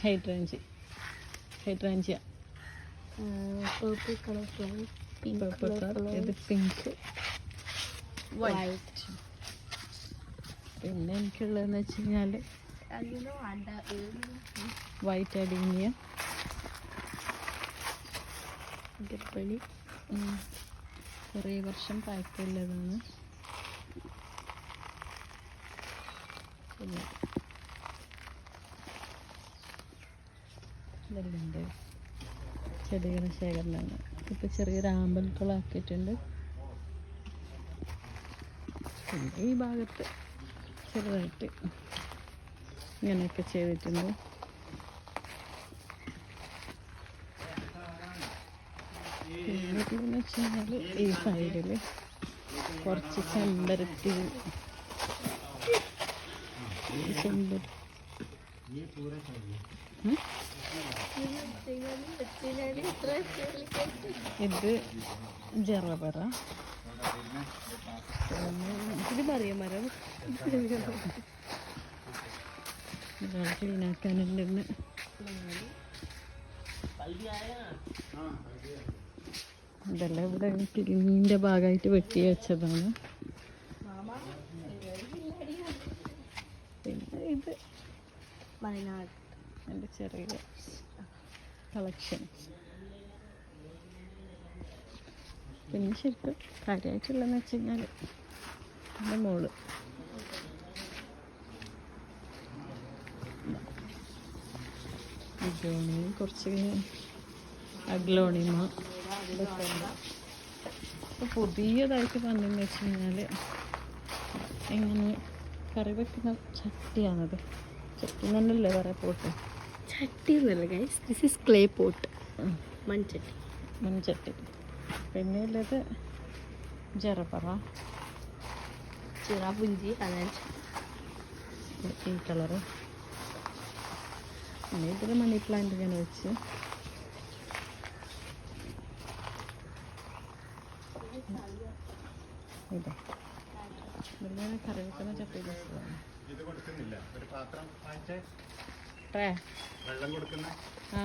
Hydrangea purple color flower, pink purple color colour, flower, ഇത് pink, white. പിന്നെ എനിക്കുള്ളതെന്ന് വെച്ച് കഴിഞ്ഞാൽ And you know, under white adenium, ഗപ്പണി. കുറേ വർഷം പഴക്കമുള്ളതാണ്. പിന്നെ ഇതെല്ലാം ചെടികളുടെ ശേഖരണമാണ്. ഇപ്പോൾ ചെറിയൊരു ആമ്പൽക്കുളമാക്കിയിട്ടുണ്ട്. പിന്നെ ഈ ഭാഗത്ത് ചെറുതായിട്ട് ഇങ്ങനെയൊക്കെ ചെയ്തിട്ടുണ്ട്. പിന്നെ ഇതെന്ന് വെച്ച് കഴിഞ്ഞാൽ ഈ സൈഡിൽ കുറച്ച് ചെമ്പരത്തി ഇത് ജറബറ, ഇത് പറയാ മരം ക്ലീനാക്കാനുണ്ടെന്ന്. ഇതെല്ലാം ഇവിടെ ക്ലീനിൻ്റെ ഭാഗമായിട്ട് വെട്ടി വെച്ചതാണ്. പിന്നെ ഇത് വയനാട് എൻ്റെ ചെറിയ കളക്ഷൻ. പിന്നെ ശരിക്കും കാര്യമായിട്ടുള്ളതെന്ന് വെച്ച് കഴിഞ്ഞാൽ എൻ്റെ മോള് അഗ്ലോണിയും കുറച്ച് അഗ്ലോണിമ ഇതൊക്കെ ഉണ്ട്. ഇപ്പോൾ പുതിയതായിട്ട് വന്നതെന്ന് വെച്ച് കഴിഞ്ഞാൽ എങ്ങനെ കറി വെക്കുന്ന ചട്ടിയാണത്. ചട്ടി തന്നെയല്ലേ പറയാം, പോട്ട് ചട്ടി എന്നല്ല guys, this is clay pot, മൺചട്ടി. മൺചട്ടി. പിന്നെ ഉള്ളത് ജറപറ, ചിറാപുഞ്ചി, അതാണ് ഈ കളറ്. പിന്നെ ഇതിൽ മണി പ്ലാന്റ് ഞാൻ വെച്ച്. ഇതേ ഇതെല്ലാം കറി വെക്കുന്ന ചട്ടി വെച്ചതാണ്. ഇത് കൊടുക്കുന്നില്ല, ഒരു പാത്രം വാങ്ങിച്ചേ, ട്രേ വെള്ളം കൊടുക്കുന്ന ആ